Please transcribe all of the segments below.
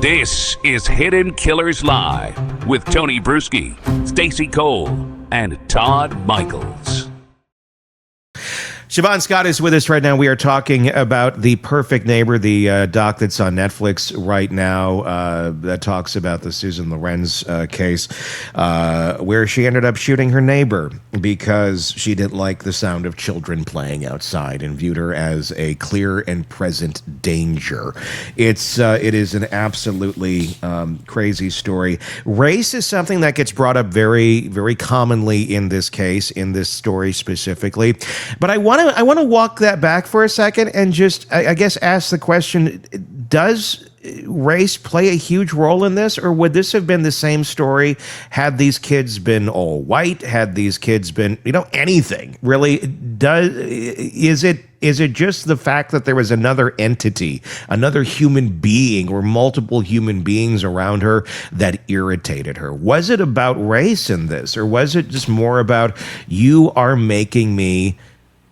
This is Hidden Killers Live with Tony Brueski, Stacy Cole, and Todd Michaels. Shavaun Scott is with us right now. We are talking about The Perfect Neighbor, the doc that's on Netflix right now that talks about the Susan Lorincz case, where she ended up shooting her neighbor because she didn't like the sound of children playing outside and viewed her as a clear and present danger. It is an absolutely crazy story. Race is something that gets brought up very, very commonly in this case, in this story specifically. But I want to walk that back for a second and just, I guess, ask the question, does race play a huge role in this, or would this have been the same story had these kids been all white, had these kids been, anything, really? Is it just the fact that there was another entity, another human being, or multiple human beings around her that irritated her? Was it about race in this, or was it just more about, you are making me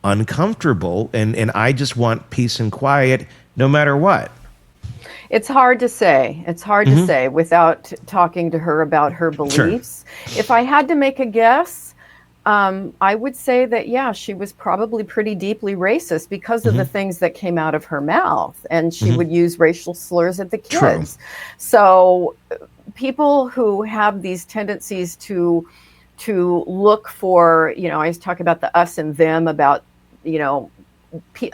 uncomfortable and I just want peace and quiet no matter what? It's hard to say. It's hard to say without talking to her about her beliefs. Sure. If I had to make a guess, I would say that, yeah, she was probably pretty deeply racist because of the things that came out of her mouth. And she would use racial slurs at the kids. True. So people who have these tendencies to look for, I always talk about the us and them, about,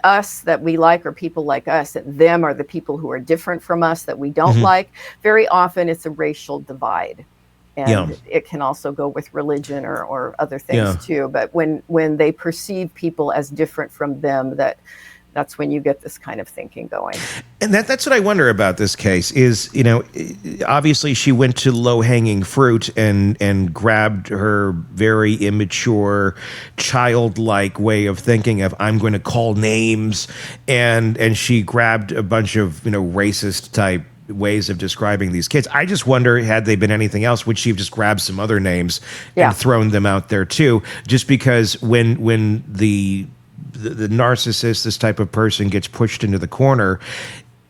us that we like or people like us, and them are the people who are different from us that we don't like. Very often it's a racial divide. And it can also go with religion or other things too. But when they perceive people as different from them, that's when you get this kind of thinking going. And that's what I wonder about this case is, obviously she went to low-hanging fruit and grabbed her very immature, childlike way of thinking of, I'm going to call names, and she grabbed a bunch of, racist type ways of describing these kids. I just wonder, had they been anything else, would she have just grabbed some other names and thrown them out there too? Just because when the narcissist, this type of person, gets pushed into the corner,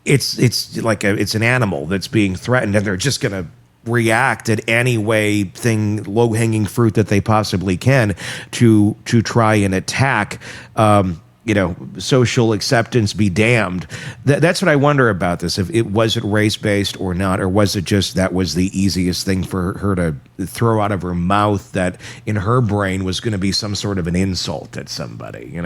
it's like it's an animal that's being threatened, and they're just going to react at any low-hanging fruit that they possibly can to try and attack. Social acceptance be damned. That's what I wonder about this. If it was it race-based or not, or was it just that was the easiest thing for her to throw out of her mouth that in her brain was going to be some sort of an insult at somebody,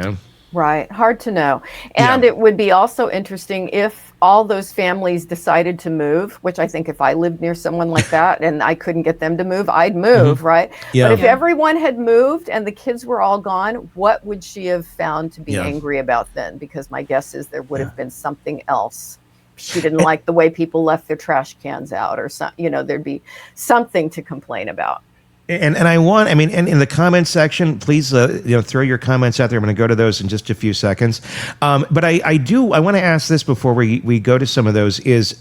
Right. Hard to know. And it would be also interesting if all those families decided to move, which I think if I lived near someone like that and I couldn't get them to move, I'd move, right? Yeah. But if everyone had moved and the kids were all gone, what would she have found to be angry about then? Because my guess is there would have been something else. She didn't like the way people left their trash cans out, or there'd be something to complain about. And and in the comments section, please, throw your comments out there. I'm going to go to those in just a few seconds. But I want to ask this before we go to some of those is,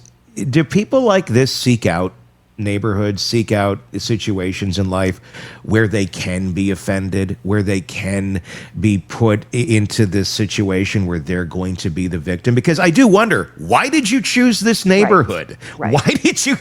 do people like this seek out neighborhoods, seek out situations in life where they can be offended, where they can be put into this situation where they're going to be the victim? Because I do wonder, why did you choose this neighborhood? Right. Why did you,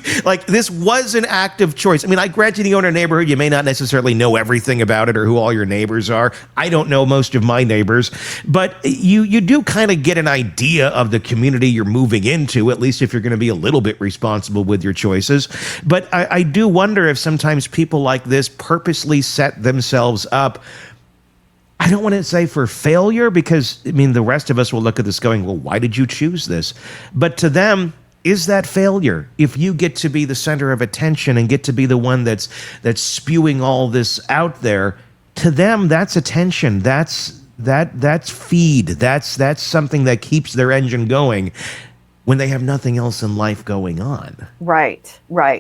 this was an active choice. I mean, I granted you own a neighborhood, you may not necessarily know everything about it or who all your neighbors are. I don't know most of my neighbors, but you do kind of get an idea of the community you're moving into, at least if you're going to be a little bit responsible with your choices. But I do wonder if sometimes people like this purposely set themselves up, I don't want to say for failure, because, the rest of us will look at this going, well, why did you choose this? But to them, is that failure? If you get to be the center of attention and get to be the one that's spewing all this out there, to them, that's attention. That's feed. That's something that keeps their engine going when they have nothing else in life going on. Right.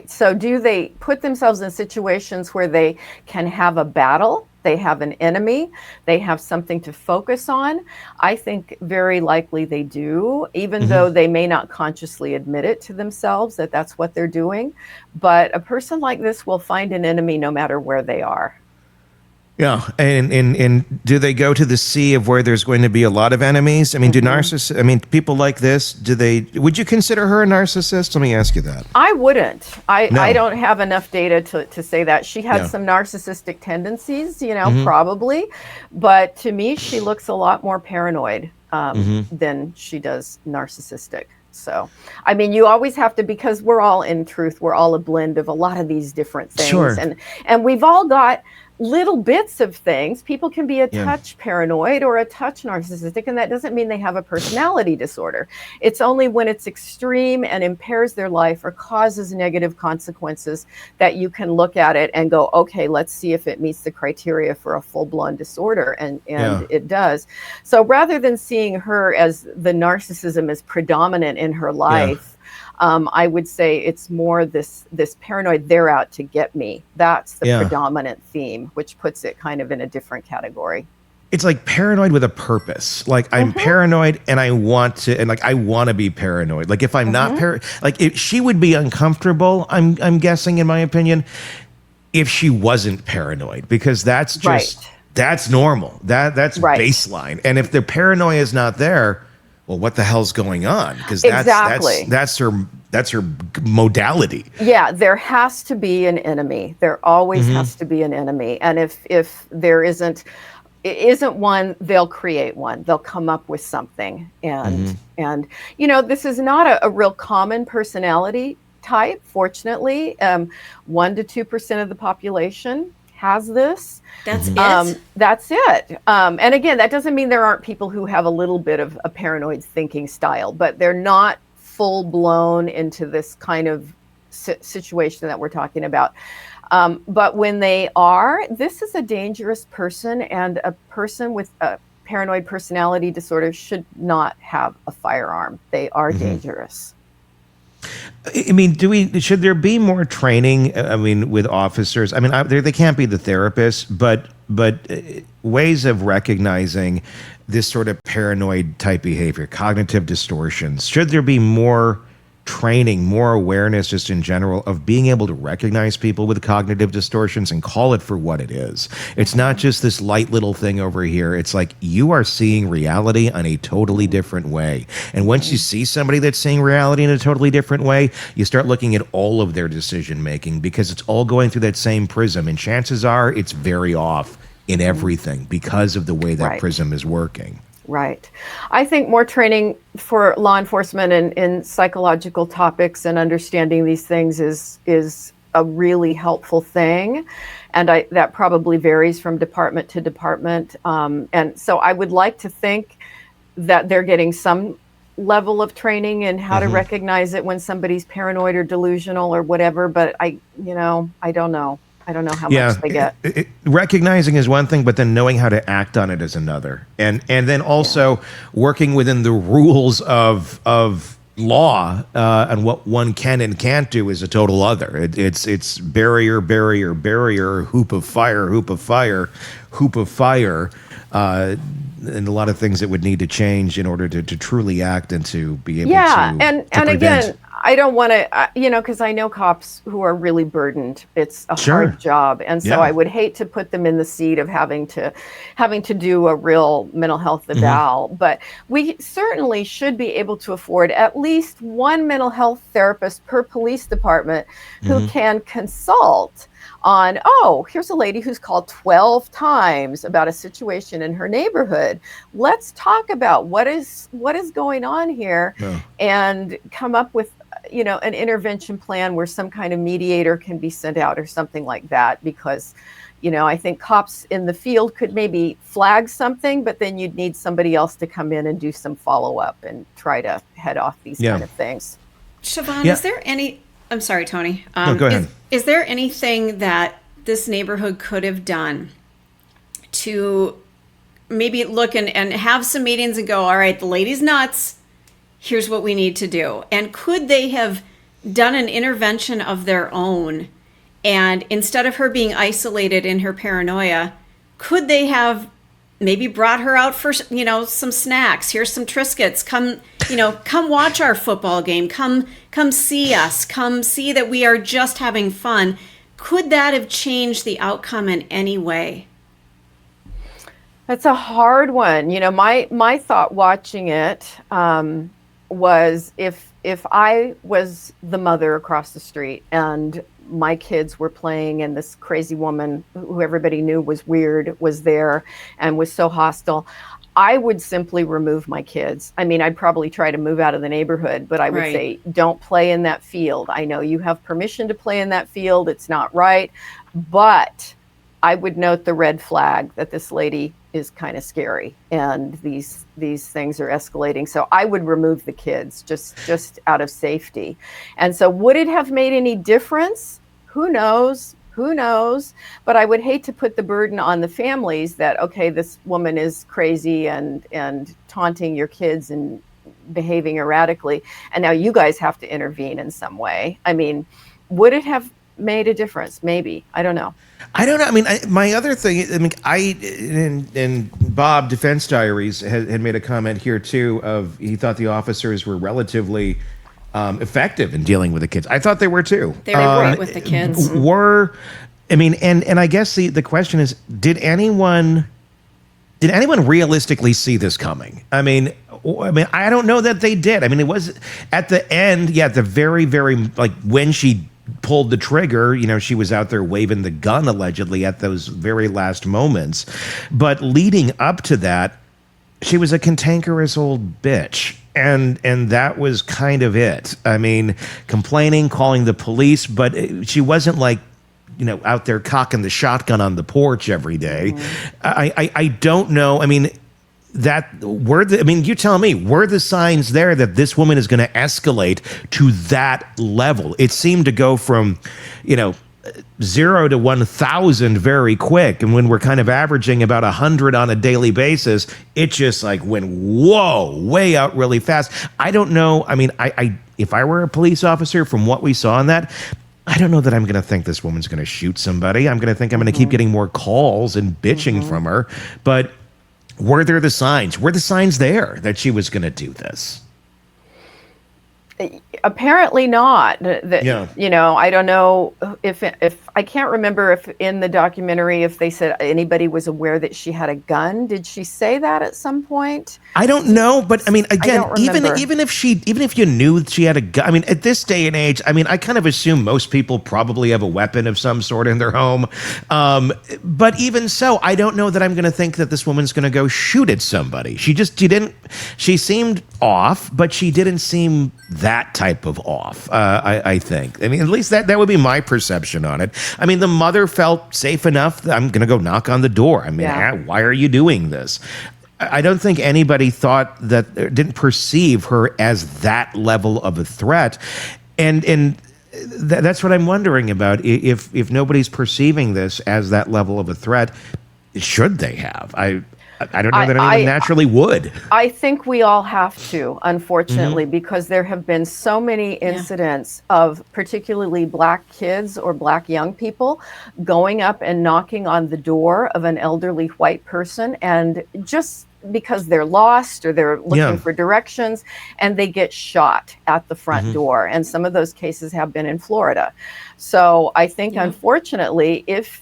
So do they put themselves in situations where they can have a battle, they have an enemy, they have something to focus on? I think very likely they do, even though they may not consciously admit it to themselves that that's what they're doing. But a person like this will find an enemy no matter where they are. Yeah, and do they go to the sea of where there's going to be a lot of enemies? I mean, do narcissists? I mean, people like this. Do they? Would you consider her a narcissist? Let me ask you that. I wouldn't. No. I don't have enough data to say that. She had Yeah. some narcissistic tendencies, probably, but to me, she looks a lot more paranoid than she does narcissistic. So, I mean, you always have to, because we're all, in truth, we're all a blend of a lot of these different things. Sure. And we've all got little bits of things. People can be a touch paranoid or a touch narcissistic, and that doesn't mean they have a personality disorder. It's only when it's extreme and impairs their life or causes negative consequences that you can look at it and go, okay, let's see if it meets the criteria for a full-blown disorder, and it does. So rather than seeing her as the narcissism is predominant in her life, I would say it's more this paranoid, they're out to get me. That's the predominant theme, which puts it kind of in a different category. It's like paranoid with a purpose. Like I'm paranoid and I want to be paranoid. Like if I'm not she would be uncomfortable, I'm guessing, in my opinion, if she wasn't paranoid, because that's just that's normal. That's baseline. And if the paranoia is not there, well, what the hell's going on? Because that's her modality. Yeah, there has to be an enemy. There always has to be an enemy. And if there isn't one, they'll create one. They'll come up with something. And this is not a real common personality type, fortunately. 1% to 2% of the population has this. That's it? That's it. And again, that doesn't mean there aren't people who have a little bit of a paranoid thinking style, but they're not full blown into this kind of situation that we're talking about. But when they are, this is a dangerous person, and a person with a paranoid personality disorder should not have a firearm. They are dangerous. I mean, should there be more training? I mean, with officers. I mean, they can't be the therapists, but ways of recognizing this sort of paranoid type behavior, cognitive distortions. Should there be more training, more awareness, just in general, of being able to recognize people with cognitive distortions and call it for what it is? It's not just this light little thing over here. It's like you are seeing reality on a totally different way. And once you see somebody that's seeing reality in a totally different way, you start looking at all of their decision making, because it's all going through that same prism. And chances are it's very off in everything because of the way that prism is working. Right. I think more training for law enforcement in psychological topics and understanding these things is a really helpful thing. And that probably varies from department to department. And so I would like to think that they're getting some level of training in how to recognize it when somebody's paranoid or delusional or whatever. But I don't know. I don't know how much they get. Recognizing is one thing, but then knowing how to act on it is another. And then also working within the rules of law and what one can and can't do is a total other. It's barrier, hoop of fire, and a lot of things that would need to change in order to truly act and to be able to and again, I don't want to, because I know cops who are really burdened. It's a hard job. And so I would hate to put them in the seat of having to do a real mental health eval. But we certainly should be able to afford at least one mental health therapist per police department who can consult on, here's a lady who's called 12 times about a situation in her neighborhood. Let's talk about what is going on here and come up with an intervention plan where some kind of mediator can be sent out or something like that, because I think cops in the field could maybe flag something, but then you'd need somebody else to come in and do some follow-up and try to head off these kind of things. Shavaun, is there any... I'm sorry, Tony. No, go ahead. Is there anything that this neighborhood could have done to maybe look and have some meetings and go, all right, the lady's nuts. Here's what we need to do. And could they have done an intervention of their own? And instead of her being isolated in her paranoia, could they have maybe brought her out for, some snacks? Here's some Triscuits. Come watch our football game. Come see us. Come see that we are just having fun. Could that have changed the outcome in any way? That's a hard one. My thought watching it was if I was the mother across the street and my kids were playing and this crazy woman who everybody knew was weird was there and was so hostile, I would simply remove my kids. I mean, I'd probably try to move out of the neighborhood, but I would say, don't play in that field. I know you have permission to play in that field. It's not right. But I would note the red flag that this lady is kind of scary and these things are escalating. So I would remove the kids just out of safety. And so would it have made any difference? Who knows? But I would hate to put the burden on the families that, okay, this woman is crazy and taunting your kids and behaving erratically, and now you guys have to intervene in some way. I mean, would it have made a difference? Maybe. I don't know. I mean, my other thing, and Bob, Defense Diaries, had made a comment here too of he thought the officers were relatively effective in dealing with the kids. I thought they were too. They were great with the kids. And I guess the question is, did anyone realistically see this coming? I mean, I don't know that they did. I mean, it was at the end, at the very, very, like when she pulled the trigger, she was out there waving the gun allegedly at those very last moments. But leading up to that, she was a cantankerous old bitch. And that was kind of it. I mean, complaining, calling the police, but she wasn't like, out there cocking the shotgun on the porch every day. I don't know. I mean, you tell me, were the signs there that this woman is going to escalate to that level? It seemed to go from, 0 to 1,000 very quick. And when we're kind of averaging about 100 on a daily basis, it just like went, way out really fast. I don't know. I mean, if I were a police officer, from what we saw in that, I don't know that I'm going to think this woman's going to shoot somebody. I'm going to think I'm going to keep getting more calls and bitching from her. But were there the signs? Were the signs there that she was going to do this? Apparently not. I don't know if I can't remember if in the documentary if they said anybody was aware that she had a gun. Did she say that at some point? I don't know, but I mean, again, even if you knew she had a gun, I mean, at this day and age, I mean, I kind of assume most people probably have a weapon of some sort in their home. But even so, I don't know that I'm going to think that this woman's going to go shoot at somebody. She seemed off, but she didn't seem that type of off. I think. I mean, at least that would be my perception on it. I mean, the mother felt safe enough that I'm going to go knock on the door. I mean, why are you doing this? I don't think anybody thought that, didn't perceive her as that level of a threat. And that's what I'm wondering about. If nobody's perceiving this as that level of a threat, should they have? I don't know that anyone naturally would. I think we all have to, unfortunately, because there have been so many incidents of particularly Black kids or Black young people going up and knocking on the door of an elderly white person, and just because they're lost or they're looking for directions, and they get shot at the front door. And some of those cases have been in Florida. So I think, unfortunately, if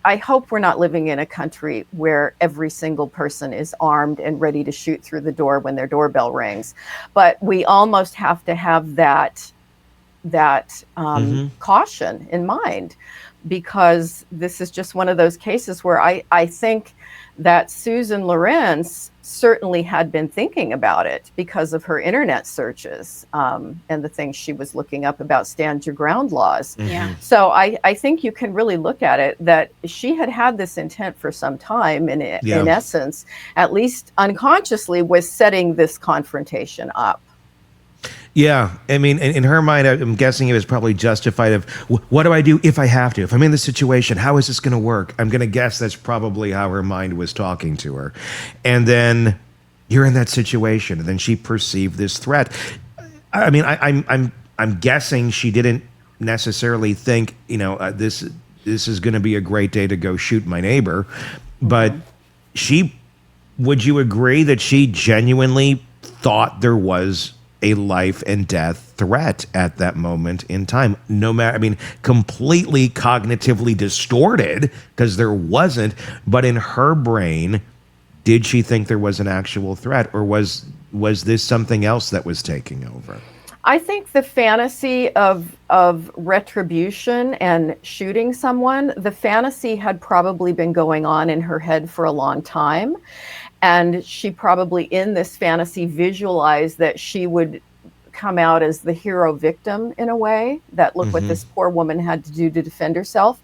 I hope we're not living in a country where every single person is armed and ready to shoot through the door when their doorbell rings. But we almost have to have that caution in mind, because this is just one of those cases where I think that Susan Lorincz certainly had been thinking about it because of her internet searches and the things she was looking up about stand your ground laws. So I think you can really look at it that she had this intent for some time, and in essence, at least unconsciously, was setting this confrontation up. Yeah, I mean, in her mind, I'm guessing it was probably justified of, what do I do if I have to? If I'm in this situation, how is this going to work? I'm going to guess that's probably how her mind was talking to her. And then you're in that situation, and then she perceived this threat. I mean, I'm guessing she didn't necessarily think, this is going to be a great day to go shoot my neighbor, but would you agree that she genuinely thought there was a life and death threat at that moment in time. No matter, I mean, completely cognitively distorted because there wasn't, but in her brain, did she think there was an actual threat, or was this something else that was taking over? I think the fantasy of retribution and shooting someone, the fantasy had probably been going on in her head for a long time. And she probably in this fantasy visualized that she would come out as the hero victim in a way, that look what this poor woman had to do to defend herself.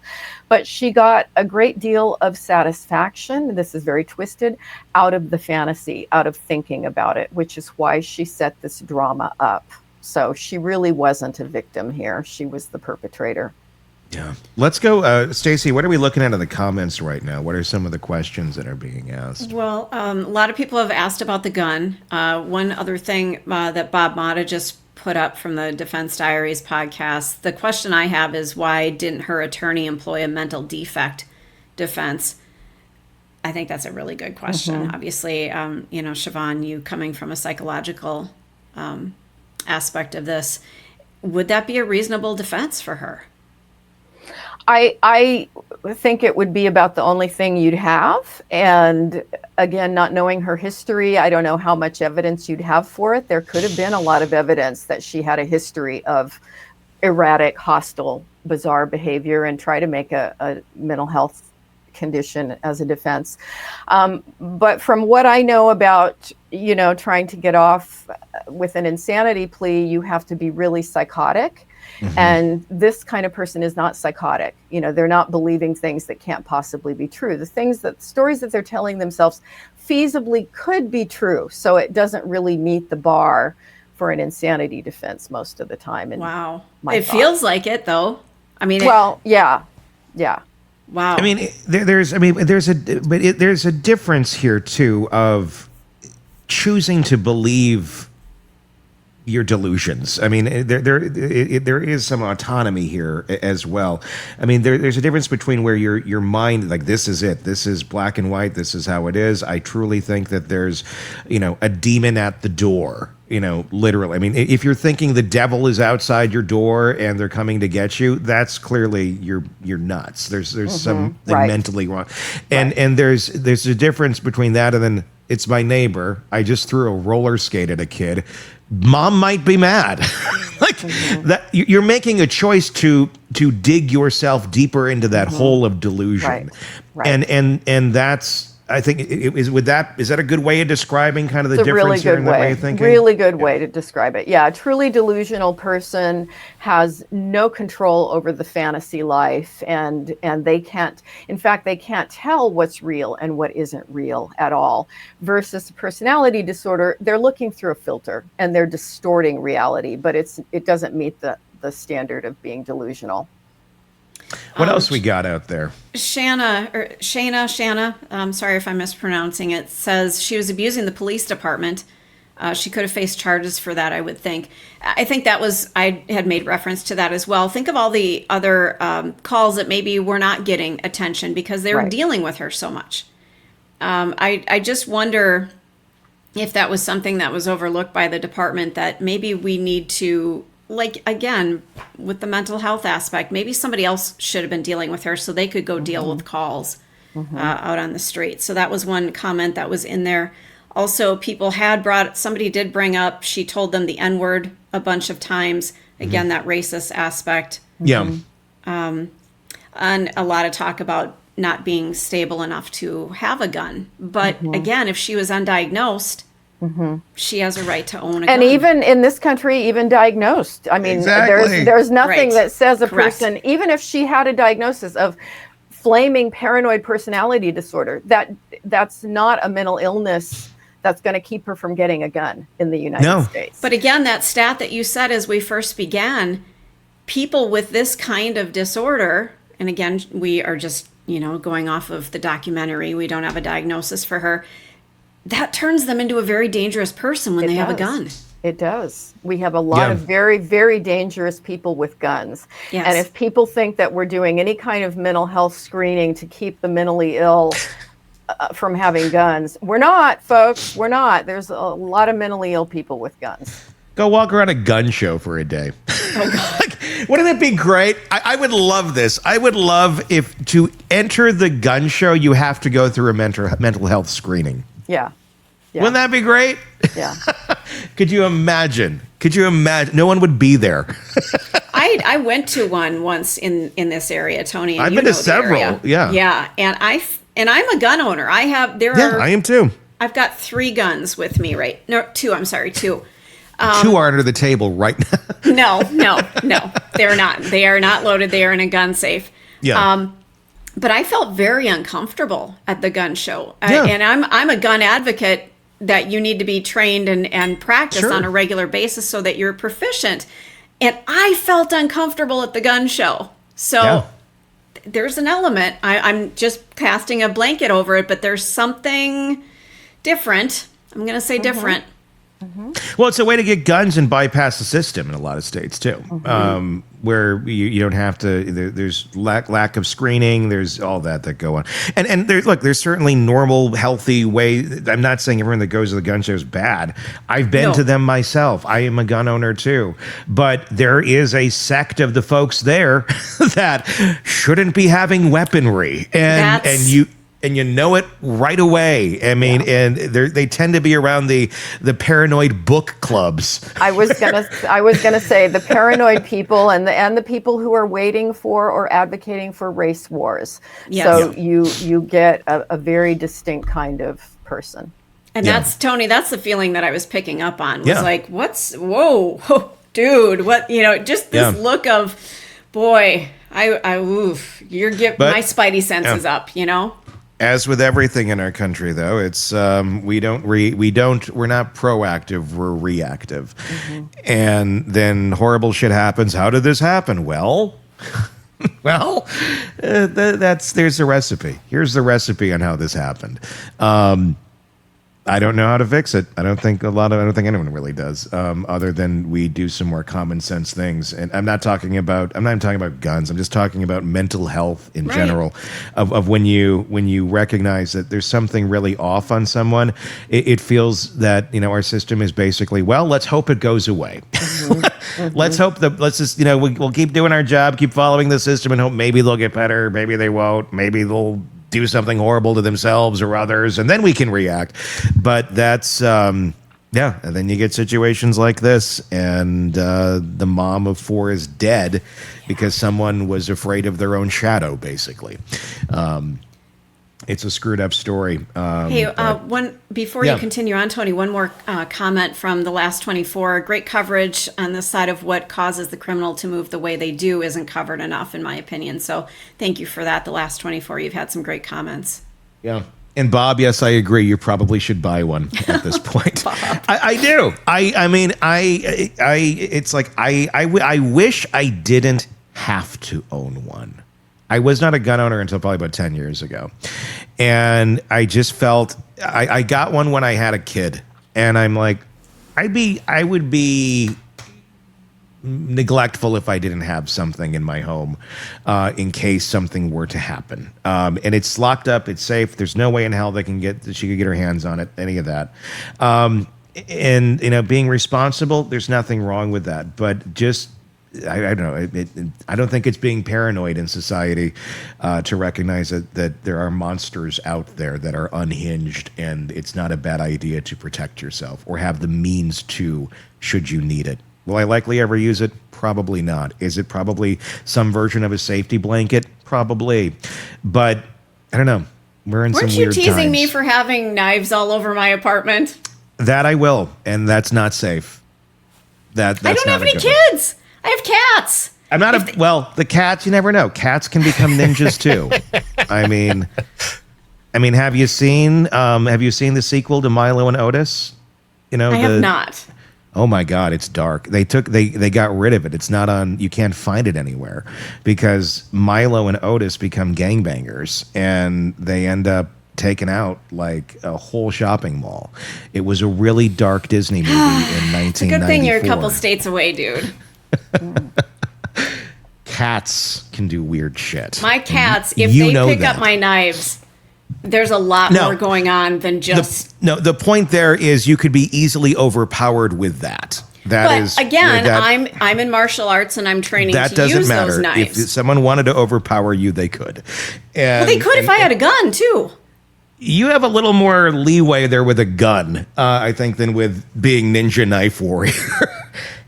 But she got a great deal of satisfaction, this is very twisted, out of the fantasy, out of thinking about it, which is why she set this drama up. So she really wasn't a victim here. She was the perpetrator. Yeah. Let's go. Stacy, what are we looking at in the comments right now? What are some of the questions that are being asked? Well, a lot of people have asked about the gun. One other thing that Bob Motta just put up from the Defense Diaries podcast, the question I have is, why didn't her attorney employ a mental defect defense? I think that's a really good question. Obviously, Shavaun, you coming from a psychological aspect of this, would that be a reasonable defense for her? I think it would be about the only thing you'd have. And again, not knowing her history, I don't know how much evidence you'd have for it. There could have been a lot of evidence that she had a history of erratic, hostile, bizarre behavior and try to make a mental health condition as a defense. But from what I know about, trying to get off with an insanity plea, you have to be really psychotic. And this kind of person is not psychotic. They're not believing things that can't possibly be true. Stories that they're telling themselves feasibly could be true. So it doesn't really meet the bar for an insanity defense most of the time. Wow. It feels like it, though. I mean, yeah. Wow. I mean, there's a difference here too of choosing to believe your delusions. I mean, there is some autonomy here as well. I mean, there's a difference between where your mind, like, this is it, this is black and white, this is how it is. I truly think that there's, a demon at the door. Literally. I mean, if you're thinking the devil is outside your door and they're coming to get you, that's clearly you're nuts. There's something mentally wrong, and there's a difference between that and then it's my neighbor. I just threw a roller skate at a kid. Mom might be mad. That you're making a choice to dig yourself deeper into that hole of delusion, right. And that's. I think is that a good way of describing kind of the difference here in that way of thinking? Really good way to describe it. Yeah, a truly delusional person has no control over the fantasy life, and they can't tell what's real and what isn't real at all. Versus a personality disorder, they're looking through a filter and they're distorting reality, but it doesn't meet the standard of being delusional. What else we got out there? Shana, I'm sorry if I'm mispronouncing it, says she was abusing the police department. She could have faced charges for that, I would think. I think I had made reference to that as well. Think of all the other calls that maybe were not getting attention because they were dealing with her so much. I just wonder if that was something that was overlooked by the department, that maybe we need to, like, again, with the mental health aspect, maybe somebody else should have been dealing with her so they could go deal with calls out on the street. So that was one comment that was in there. Also, somebody did bring up, she told them the N-word a bunch of times. Again, that racist aspect. Yeah. And a lot of talk about not being stable enough to have a gun. But again, if she was undiagnosed, she has a right to own a gun. And even in this country, even diagnosed. I mean, there's nothing that says a person, even if she had a diagnosis of flaming paranoid personality disorder, that's not a mental illness that's going to keep her from getting a gun in the United States. But again, that stat that you said as we first began, people with this kind of disorder, and again, we are just, going off of the documentary, we don't have a diagnosis for her, that turns them into a very dangerous person when they have a gun. It does. We have a lot of very, very dangerous people with guns. Yes. And if people think that we're doing any kind of mental health screening to keep the mentally ill from having guns, we're not, folks. We're not. There's a lot of mentally ill people with guns. Go walk around a gun show for a day. Oh, God. Wouldn't it be great? I would love this. I would love if to enter the gun show, you have to go through a mental health screening. Yeah. Wouldn't that be great? Yeah. Could you imagine? No one would be there. I went to one once in this area, Tony. And I've been to several. Yeah. Yeah. And I'm a gun owner. I am too. I've got 3 guns with me, right? No, 2. I'm sorry, 2. 2 are under the table right now. No. They're not. They are not loaded. They are in a gun safe. Yeah. But I felt very uncomfortable at the gun show. Yeah. And I'm a gun advocate that you need to be trained and practice Sure. on a regular basis so that you're proficient. And I felt uncomfortable at the gun show. So there's an element. I'm just casting a blanket over it, but there's something different. I'm going to say different. Well, it's a way to get guns and bypass the system in a lot of states too, where you don't have to. There's lack of screening. There's all that go on, and there's certainly normal, healthy way. I'm not saying everyone that goes to the gun show is bad. I've been to them myself. I am a gun owner too, but there is a sect of the folks there that shouldn't be having weaponry, and you know it right away. I mean, and they tend to be around the paranoid book clubs. I was gonna say the paranoid people and the people who are waiting for or advocating for race wars. Yes. So you get a very distinct kind of person. And that's Tony. That's the feeling that I was picking up on. Was like, whoa, dude, what? Just this look of, boy, my spidey senses up. As with everything in our country, though, it's we're not proactive, we're reactive. And then horrible shit happens. How did this happen? Well, there's the recipe. Here's the recipe on how this happened. I don't know how to fix it. I don't think anyone really does, other than we do some more common sense things. And I'm not talking about guns. I'm just talking about mental health in general, of when you recognize that there's something really off on someone, it feels that, our system is basically, well, let's hope it goes away. Let's just, we'll keep doing our job, keep following the system and hope maybe they'll get better. Maybe they won't. Maybe they'll do something horrible to themselves or others, and then we can react. But that's, and then you get situations like this, and the mom of 4 is dead because someone was afraid of their own shadow, basically. It's a screwed up story. Before you continue on, Tony, one more comment from the last 24. Great coverage on the side of what causes the criminal to move the way they do isn't covered enough, in my opinion. So thank you for that. The last 24, you've had some great comments. Yeah. And Bob, yes, I agree. You probably should buy one at this point. I do. It's like I wish I didn't have to own one. I was not a gun owner until probably about 10 years ago. And I just felt, I got one when I had a kid. And I'm like, I would be neglectful if I didn't have something in my home in case something were to happen. And it's locked up, it's safe. There's no way in hell she could get her hands on it, any of that. And, being responsible, there's nothing wrong with that. But just, I don't know. I don't think it's being paranoid in society to recognize that there are monsters out there that are unhinged, and it's not a bad idea to protect yourself or have the means to, should you need it. Will I likely ever use it? Probably not. Is it probably some version of a safety blanket? Probably. But I don't know. We're in some weird times. Weren't you teasing me for having knives all over my apartment? That I will, and that's not safe. That's I don't have any kids. I have cats. I'm not the cats, you never know. Cats can become ninjas too. I mean, have you seen the sequel to Milo and Otis? I have not. Oh my God, it's dark. They got rid of it. It's not on, you can't find it anywhere because Milo and Otis become gangbangers and they end up taking out like a whole shopping mall. It was a really dark Disney movie in 1994. It's a good thing you're a couple states away, dude. Cats can do weird shit. My cats, if they pick up my knives, there's a lot more going on than just... The point there is you could be easily overpowered with that. Again, I'm in martial arts and I'm training that to doesn't use matter. those knives. If someone wanted to overpower you, they could. Well, they could if I had a gun too. You have a little more leeway there with a gun, I think, than with being ninja knife warrior.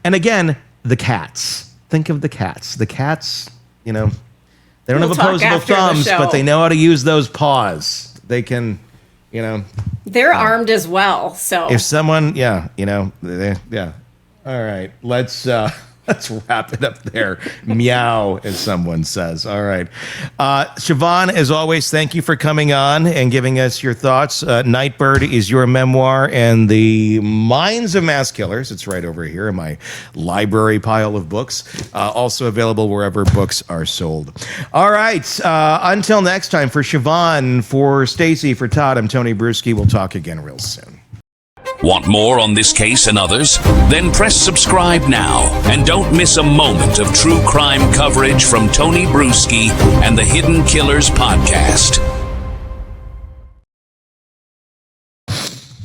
And again, the cats. Think of the cats. The cats, they don't have opposable thumbs, but they know how to use those paws. They can, They're armed as well, so. If someone, yeah. All right, let's wrap it up there. Meow, as someone says. All right. Shavaun, as always, thank you for coming on and giving us your thoughts. Nightbird is your memoir, and The Minds of Mass Killers. It's right over here in my library pile of books. Also available wherever books are sold. All right. Until next time, for Shavaun, for Stacy, for Todd, I'm Tony Brueski. We'll talk again real soon. Want more on this case and others? Then press subscribe now and don't miss a moment of true crime coverage from Tony Brueski and the Hidden Killers podcast.